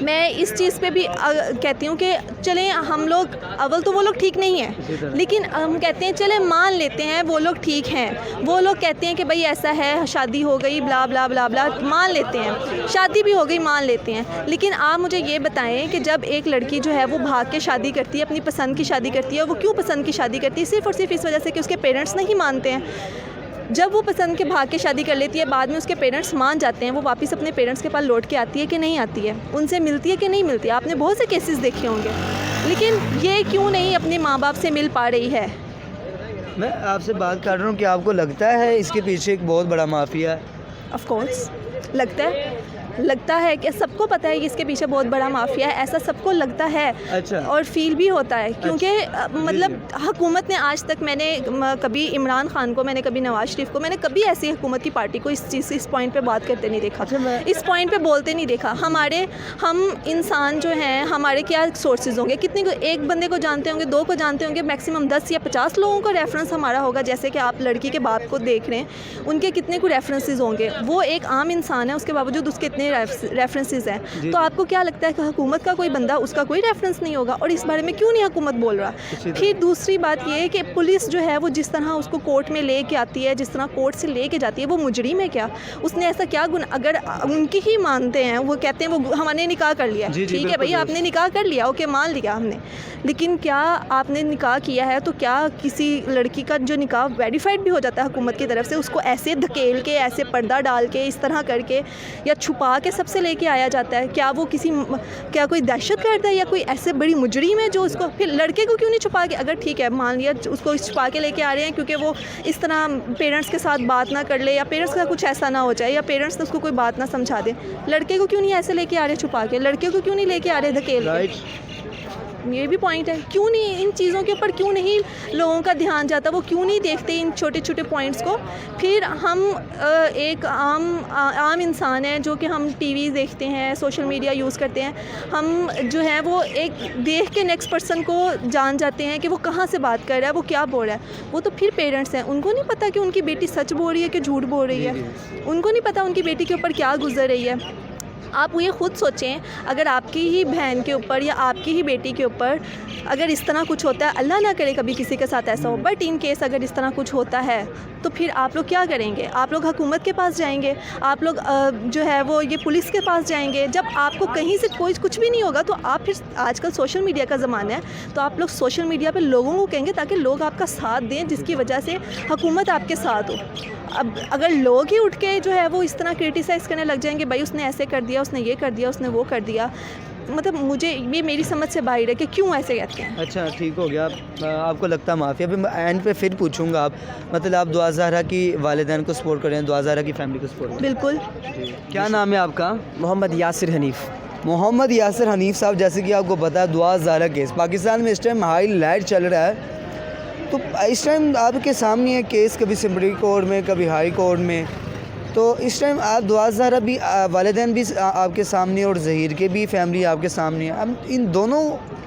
میں اس چیز پہ بھی کہتی ہوں کہ چلیں ہم لوگ اول تو وہ لوگ ٹھیک نہیں ہیں، لیکن ہم کہتے ہیں چلیں مان لیتے ہیں وہ لوگ ٹھیک ہیں، وہ لوگ کہتے ہیں کہ بھائی ایسا ہے، شادی ہو گئی بلا بلا بلا بلا، مان لیتے ہیں، شادی بھی ہو گئی مان لیتے ہیں، لیکن آپ مجھے یہ بتائیں کہ جب ایک لڑکی جو ہے وہ بھاگ کے شادی کرتی ہے، اپنی پسند کی شادی کرتی ہے، وہ کیوں پسند کی شادی کرتی ہے؟ صرف اور صرف اس وجہ سے کہ اس کے پیرنٹس نہیں مانتے ہیں۔ جب وہ پسند کے بھاگ کے شادی کر لیتی ہے، بعد میں اس کے پیرنٹس مان جاتے ہیں، وہ واپس اپنے پیرنٹس کے پاس لوٹ کے آتی ہے کہ نہیں آتی ہے؟ ان سے ملتی ہے کہ نہیں ملتی؟ آپ نے بہت سے کیسز دیکھے ہوں گے، لیکن یہ کیوں نہیں اپنے ماں باپ سے مل پا رہی ہے؟ میں آپ سے بات کر رہا ہوں کہ آپ کو لگتا ہے اس کے پیچھے ایک بہت بڑا مافیا ہے؟ آف کورس لگتا ہے کہ سب کو پتہ ہے کہ اس کے پیچھے بہت بڑا مافیا ہے، ایسا سب کو لگتا ہے اچھا، اور فیل بھی ہوتا ہے، کیونکہ مطلب حکومت نے آج تک، میں نے کبھی عمران خان کو، میں نے کبھی نواز شریف کو، میں نے کبھی ایسی حکومت کی پارٹی کو اس پوائنٹ پہ بات کرتے نہیں دیکھا، اس پوائنٹ پہ بولتے نہیں دیکھا۔ ہم انسان جو ہیں، ہمارے کیا سورسز ہوں گے؟ کتنے کو، ایک بندے کو جانتے ہوں گے، 2 کو جانتے ہوں گے، میکسیمم 10 یا 50 لوگوں کا ریفرنس ہمارا ہوگا، جیسے کہ آپ لڑکی کے باپ کو دیکھ رہے ہیں، ان کے کتنے کو ریفرنسز ہوں گے؟ وہ ایک عام انسان ہے، اس کے باوجود اس کے اتنے ریفرنسز ہیں، تو آپ کو کیا لگتا ہے کہ حکومت کا کوئی بندہ، اس کا کوئی ریفرنس نہیں ہوگا؟ اور اس بارے میں کیوں نہیں حکومت بول رہا؟ پھر دوسری بات یہ ہے کہ پولیس جو ہے وہ جس طرح اس کو کورٹ میں لے کے آتی ہے، جس طرح کورٹ سے لے کے جاتی ہے، وہ مجرم ہے کیا؟ اس نے ایسا کیا گناہ؟ اگر ان کی ہی مانتے ہیں، وہ کہتے ہیں وہ ہم نے نکاح کر لیا، ٹھیک ہے بھائی آپ نے نکاح کر لیا، اوکے مان لیا ہم نے، لیکن کیا آپ نے نکاح کیا ہے تو کیا کسی لڑکی کا جو نکاح ویریفائڈ بھی ہو جاتا ہے حکومت کی طرف سے، اس کو ایسے دھکیل کے، ایسے پردہ ڈال کے، اس طرح کر کے یا چھپا کے سب سے لے کے آیا جاتا ہے؟ کیا وہ کیا کوئی دہشت گرد ہے یا کوئی ایسے بڑی مجرم ہے جو اس کو، پھر لڑکے کو کیوں نہیں چھپا کے، اگر ٹھیک ہے مان لیا اس کو چھپا کے لے کے آ رہے ہیں کیونکہ وہ اس طرح پیرنٹس کے ساتھ بات نہ کر لے، یا پیرنٹس کا کچھ ایسا نہ ہو جائے، یا پیرنٹس نے اس کو کوئی بات نہ سمجھا دے، لڑکے کو کیوں نہیں ایسے لے کے آ رہے چھپا کے؟ لڑکے کو کیوں نہیں لے کے آ رہے دھکیل کے؟ یہ بھی پوائنٹ ہے، کیوں نہیں ان چیزوں کے اوپر کیوں نہیں لوگوں کا دھیان جاتا؟ وہ کیوں نہیں دیکھتے ان چھوٹے چھوٹے پوائنٹس کو؟ پھر ہم ایک عام انسان ہیں جو کہ ہم ٹی وی دیکھتے ہیں، سوشل میڈیا یوز کرتے ہیں، ہم جو ہے وہ ایک دیکھ کے نیکسٹ پرسن کو جان جاتے ہیں کہ وہ کہاں سے بات کر رہا ہے، وہ کیا بول رہا ہے۔ وہ تو پھر پیرنٹس ہیں، ان کو نہیں پتہ کہ ان کی بیٹی سچ بول رہی ہے کہ جھوٹ بول رہی ہے، ان کو نہیں پتہ ان کی بیٹی کے اوپر کیا گزر رہی ہے۔ آپ یہ خود سوچیں، اگر آپ کی ہی بہن کے اوپر یا آپ کی ہی بیٹی کے اوپر اگر اس طرح کچھ ہوتا ہے، اللہ نہ کرے کبھی کسی کے ساتھ ایسا ہو، بٹ ان کیس اگر اس طرح کچھ ہوتا ہے تو پھر آپ لوگ کیا کریں گے؟ آپ لوگ حکومت کے پاس جائیں گے، آپ لوگ جو ہے وہ یہ پولیس کے پاس جائیں گے۔ جب آپ کو کہیں سے کچھ بھی نہیں ہوگا تو آپ پھر، آج کل سوشل میڈیا کا زمانہ ہے تو آپ لوگ سوشل میڈیا پہ لوگوں کو کہیں گے تاکہ لوگ آپ کا ساتھ دیں، جس کی وجہ سے حکومت آپ کے ساتھ ہو۔ اب اگر لوگ ہی اٹھ کے جو ہے وہ اس طرح کرٹیسائز کرنے لگ جائیں گے، بھائی اس نے ایسے کر دیا، اس نے یہ کر دیا، اس نے وہ کر دیا، مطلب مجھے یہ میری سمجھ سے باہر ہے کہ کیوں ایسے کہتے ہیں۔ اچھا ٹھیک ہو گیا، آپ کو لگتا ہے مافیا؟ پھر اینڈ پہ پھر پوچھوں گا، آپ مطلب آپ دعا زہرا کی والدین کو سپورٹ کر رہے ہیں، دعا زہرا کی فیملی کو سپورٹ کر رہے ہیں؟ بالکل۔ کیا نام ہے آپ کا؟ محمد یاسر حنیف۔ محمد یاسر حنیف صاحب، جیسے کہ آپ کو پتا ہے دعا زہرا کیس پاکستان میں اس ٹائم ہائی لائٹ چل رہا ہے، تو اس ٹائم آپ کے سامنے ہے کیس، کبھی سپریم کورٹ میں، کبھی ہائی کورٹ میں، تو اس ٹائم آپ دعا زہرا بھی، والدین بھی آپ کے سامنے اور ظہیر کے بھی فیملی آپ کے سامنے ہے، اب ان دونوں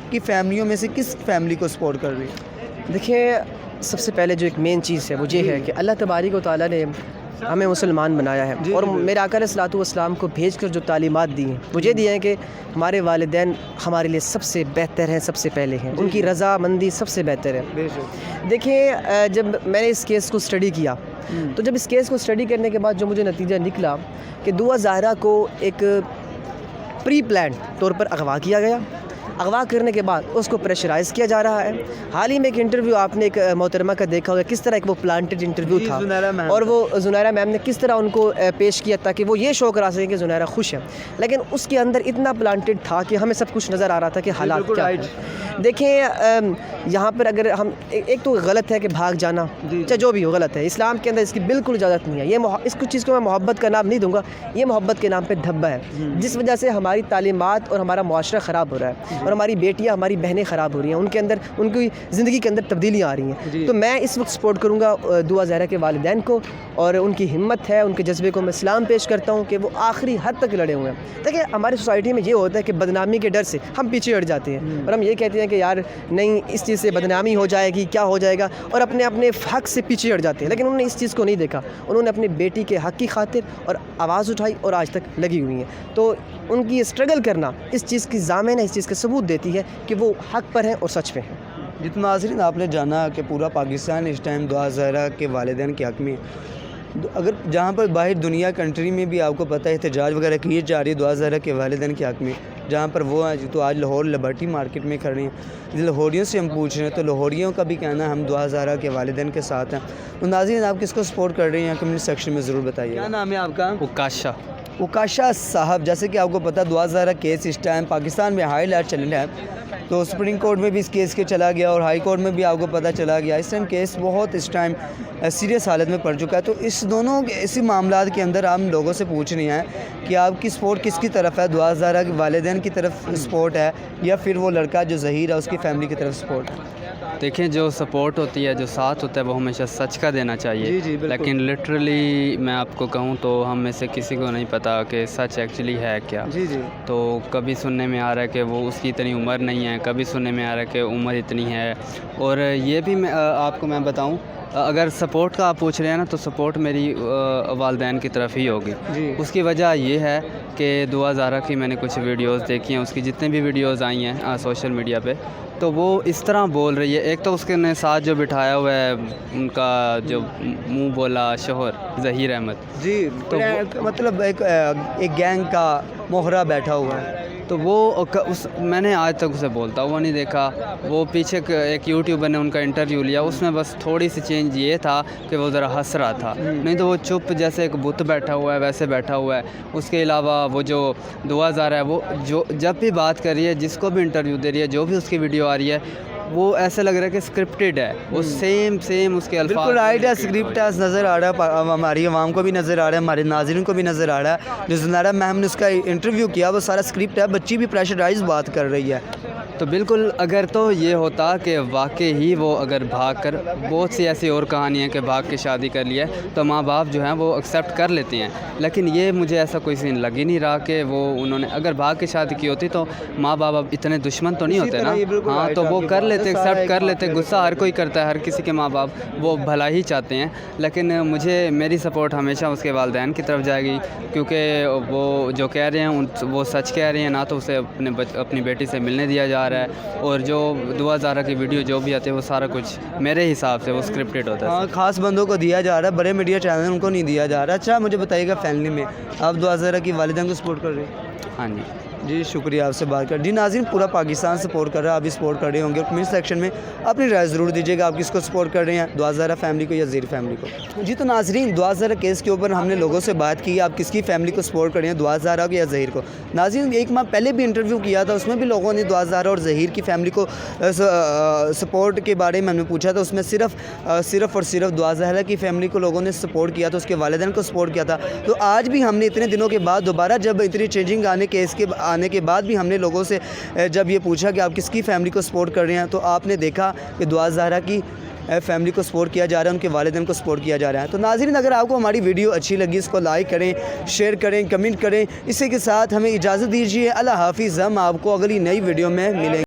کی فیملیوں میں سے کس فیملی کو سپورٹ کر رہی ہے؟ دیکھیں، سب سے پہلے جو ایک مین چیز ہے وہ یہ ہے کہ اللہ تبارک و تعالیٰ نے ہمیں مسلمان بنایا ہے، اور میرے آقا علیہ الصلوۃ والسلام کو بھیج کر جو تعلیمات دی ہیں وہ یہ دی ہیں کہ ہمارے والدین ہمارے لیے سب سے بہتر ہیں، سب سے پہلے ہیں، ان کی رضا مندی سب سے بہتر ہے۔ دیکھیں، جب میں نے اس کیس کو اسٹڈی کیا تو جب اس کیس کو اسٹڈی کرنے کے بعد جو مجھے نتیجہ نکلا کہ دعا زہرا کو ایک پری پلانڈ طور پر اغوا کیا گیا، اغوا کرنے کے بعد اس کو پریشرائز کیا جا رہا ہے۔ حال ہی میں ایک انٹرویو آپ نے ایک محترمہ کا دیکھا ہوگا، کس طرح ایک وہ پلانٹڈ انٹرویو تھا، اور وہ زنیرہ میم نے کس طرح ان کو پیش کیا تاکہ وہ یہ شو کرا سکیں کہ زنیرہ خوش ہے، لیکن اس کے اندر اتنا پلانٹڈ تھا کہ ہمیں سب کچھ نظر آ رہا تھا کہ حالات کیا ہیں۔ دیکھیں، یہاں پر اگر ہم، ایک تو غلط ہے کہ بھاگ جانا، چاہے جو بھی ہو غلط ہے، اسلام کے اندر اس کی بالکل اجازت نہیں ہے، یہ اس چیز کو میں محبت کا نام نہیں دوں گا، یہ محبت کے نام پہ دھبا ہے، جس وجہ سے ہماری تعلیمات اور ہمارا معاشرہ خراب ہو رہا ہے، اور ہماری بیٹیاں، ہماری بہنیں خراب ہو رہی ہیں، ان کے اندر، ان کی زندگی کے اندر تبدیلیاں آ رہی ہیں۔ تو میں اس وقت سپورٹ کروں گا دعا زہرا کے والدین کو، اور ان کی ہمت ہے، ان کے جذبے کو میں سلام پیش کرتا ہوں کہ وہ آخری حد تک لڑے ہوئے ہیں۔ دیکھیں، ہماری سوسائٹی میں یہ ہوتا ہے کہ بدنامی کے ڈر سے ہم پیچھے ہٹ جاتے ہیں، اور ہم یہ کہتے ہیں کہ یار نہیں، اس چیز سے بدنامی ہو جائے گی، کیا ہو جائے گا، اور اپنے حق سے پیچھے ہٹ جاتے ہیں، لیکن انہوں نے اس چیز کو نہیں دیکھا، انہوں نے اپنی بیٹی کے حق کی خاطر اور آواز اٹھائی اور آج تک لگی ہوئی ہیں۔ تو ان کی اسٹرگل کرنا اس چیز کی ضامن ہے، اس چیز کا ثبوت دیتی ہے کہ وہ حق پر ہیں اور سچ پہ ہیں۔ جتنا ناظرین آپ نے جانا کہ پورا پاکستان اس ٹائم دعا زہرا کے والدین کے حق میں، اگر جہاں پر باہر دنیا کنٹری میں بھی آپ کو پتہ ہے احتجاج وغیرہ کیے جا رہی ہے دعا زہرا کے والدین کے حق میں، جہاں پر وہ ہیں تو آج لاہور لبرٹی مارکیٹ میں کھڑے ہیں، لاہوریوں سے ہم پوچھ رہے ہیں تو لاہوریوں کا بھی کہنا ہے ہم دعا زہرا کے والدین کے ساتھ ہیں۔ تو ناظرین آپ کس کو سپورٹ کر رہے ہیں کمنٹ سیکشن میں ضرور بتائیے۔ کیا نام ہے آپ کا؟ عکاشہ۔ عکاشہ صاحب، جیسے کہ آپ کو پتہ دعا زہرا کیس اس ٹائم پاکستان میں ہائی لائٹ چل رہا ہے، تو سپریم کورٹ میں بھی اس کیس کے چلا گیا اور ہائی کورٹ میں بھی آپ کو پتہ چلا گیا۔ اس ٹائم کیس بہت اس ٹائم سیریس حالت میں پڑ چکا ہے، تو اس دونوں اسی معاملات کے اندر ہم لوگوں سے پوچھ رہے ہیں کہ آپ کی سپورٹ کس کی طرف ہے؟ دعا زہرا کے والدین کی طرف سپورٹ ہے یا پھر وہ لڑکا جو ظہیر ہے اس کی فیملی کی طرف سپورٹ ہے؟ دیکھیں، جو سپورٹ ہوتی ہے، جو ساتھ ہوتا ہے، وہ ہمیشہ سچ کا دینا چاہیے۔ جی جی بالکل۔ لیکن لٹرلی میں آپ کو کہوں تو ہم میں سے کسی کو نہیں پتہ کہ سچ ایکچولی ہے کیا۔ جی جی تو کبھی سننے میں آ رہا ہے کہ وہ اس کی اتنی عمر نہیں ہے، کبھی سننے میں آ رہا ہے کہ عمر اتنی ہے، اور یہ بھی میں آپ کو میں بتاؤں، اگر سپورٹ کا آپ پوچھ رہے ہیں نا، تو سپورٹ میری والدین کی طرف ہی ہوگی۔ جی اس کی وجہ یہ ہے کہ دعا زہرا کی میں نے کچھ ویڈیوز دیکھی ہیں، اس کی جتنے بھی ویڈیوز آئی ہیں سوشل میڈیا پہ، تو وہ اس طرح بول رہی ہے۔ ایک تو اس کے نے ساتھ جو بٹھایا ہوا ہے ان کا جو منہ بولا شوہر ظہیر احمد، جی، تو مطلب ایک گینگ کا موہرا بیٹھا ہوا ہے، تو وہ میں نے آج تک اسے بولتا ہوا نہیں دیکھا۔ وہ پیچھے ایک یوٹیوبر نے ان کا انٹرویو لیا، اس میں بس تھوڑی سی چینج یہ تھا کہ وہ ذرا ہنس رہا تھا، نہیں تو وہ چپ جیسے ایک بت بیٹھا ہوا ہے ویسے بیٹھا ہوا ہے۔ اس کے علاوہ وہ جو دعا زہرا ہے، وہ جو جب بھی بات کر رہی ہے، جس کو بھی انٹرویو دے رہی ہے، جو بھی اس کی ویڈیو آ رہی ہے، وہ ایسے لگ رہا ہے کہ اسکرپٹڈ ہے، وہ سیم اس کے الفاظ بالکل رائٹ ہے، اسکرپٹ نظر آ رہا ہے، ہماری عوام کو بھی نظر آ رہا ہے، ہمارے ناظرین کو بھی نظر آ رہا ہے۔ جو زنارہ میم نے اس کا انٹرویو کیا وہ سارا اسکرپٹ ہے، بچی بھی پریشرائز بات کر رہی ہے۔ تو بالکل، اگر تو یہ ہوتا کہ واقعی ہی وہ اگر بھاگ کر، بہت سی ایسی اور کہانیاں کہ بھاگ کے شادی کر لی ہے، تو ماں باپ جو ہیں وہ ایکسیپٹ کر لیتے ہیں، لیکن یہ مجھے ایسا کوئی سین لگ ہی نہیں رہا کہ وہ انہوں نے اگر بھاگ کے شادی کی ہوتی تو ماں باپ اب اتنے دشمن تو نہیں ہوتے نا۔ ہاں، تو وہ کر لیتے، ایکسیپٹ کر لیتے۔ غصہ ہر کوئی کرتا ہے، ہر کسی کے ماں باپ وہ بھلا ہی چاہتے ہیں، لیکن میری سپورٹ ہمیشہ اس کے والدین کی طرف جائے گی، کیونکہ وہ جو کہہ رہے ہیں وہ سچ کہہ رہے ہیں، نہ تو اسے اپنی بیٹی سے ملنے دیا جا رہا ہے، اور جو دعا زہرا کی ویڈیو جو بھی آتی ہے وہ سارا کچھ میرے حساب سے وہ اسکرپٹڈ ہوتا ہے۔ ہاں، خاص بندوں کو دیا جا رہا ہے، بڑے میڈیا چینل ان کو نہیں دیا جا رہا۔ اچھا مجھے بتائیے گا، فیملی میں آپ دعا زہرا کی والدین کو سپورٹ کر رہے ہیں؟ ہاں جی جی شکریہ آپ سے بات کر۔ جی ناظرین، پورا پاکستان سپورٹ کر رہا ہے، آپ بھی سپورٹ کر رہے ہوں گے، کمنٹ سیکشن میں اپنی رائے ضرور دیجیے گا، آپ کس کو سپورٹ کر رہے ہیں، دعا زہرا فیملی کو یا ظہیر فیملی کو۔ جی تو ناظرین، دعا زہرا کیس کے اوپر ہم نے لوگوں سے بات کی، آپ کس کی فیملی کو سپورٹ کر رہے ہیں، دعا زہرا کو یا ظہیر کو۔ ناظرین، ایک ماہ پہلے بھی انٹرویو کیا تھا، اس میں بھی لوگوں نے دعا زہرا اور ظہیر کی فیملی کو سپورٹ کے بارے میں ہم نے پوچھا تھا، اس میں صرف اور صرف دعا زہرا کی فیملی کو لوگوں نے سپورٹ کیا تھا، اس کے والدین کو سپورٹ کیا تھا۔ تو آج بھی ہم نے اتنے دنوں کے بعد دوبارہ جب اتنی چینجنگ کیس کے آنے کے بعد بھی ہم نے لوگوں سے جب یہ پوچھا کہ آپ کس کی فیملی کو سپورٹ کر رہے ہیں، تو آپ نے دیکھا کہ دعا زہرا کی فیملی کو سپورٹ کیا جا رہا ہے، ان کے والدین کو سپورٹ کیا جا رہا ہے۔ تو ناظرین، اگر آپ کو ہماری ویڈیو اچھی لگی، اس کو لائک کریں، شیئر کریں، کمنٹ کریں۔ اسی کے ساتھ ہمیں اجازت دیجیے، اللہ حافظ، ہم آپ کو اگلی نئی ویڈیو میں ملیں گے۔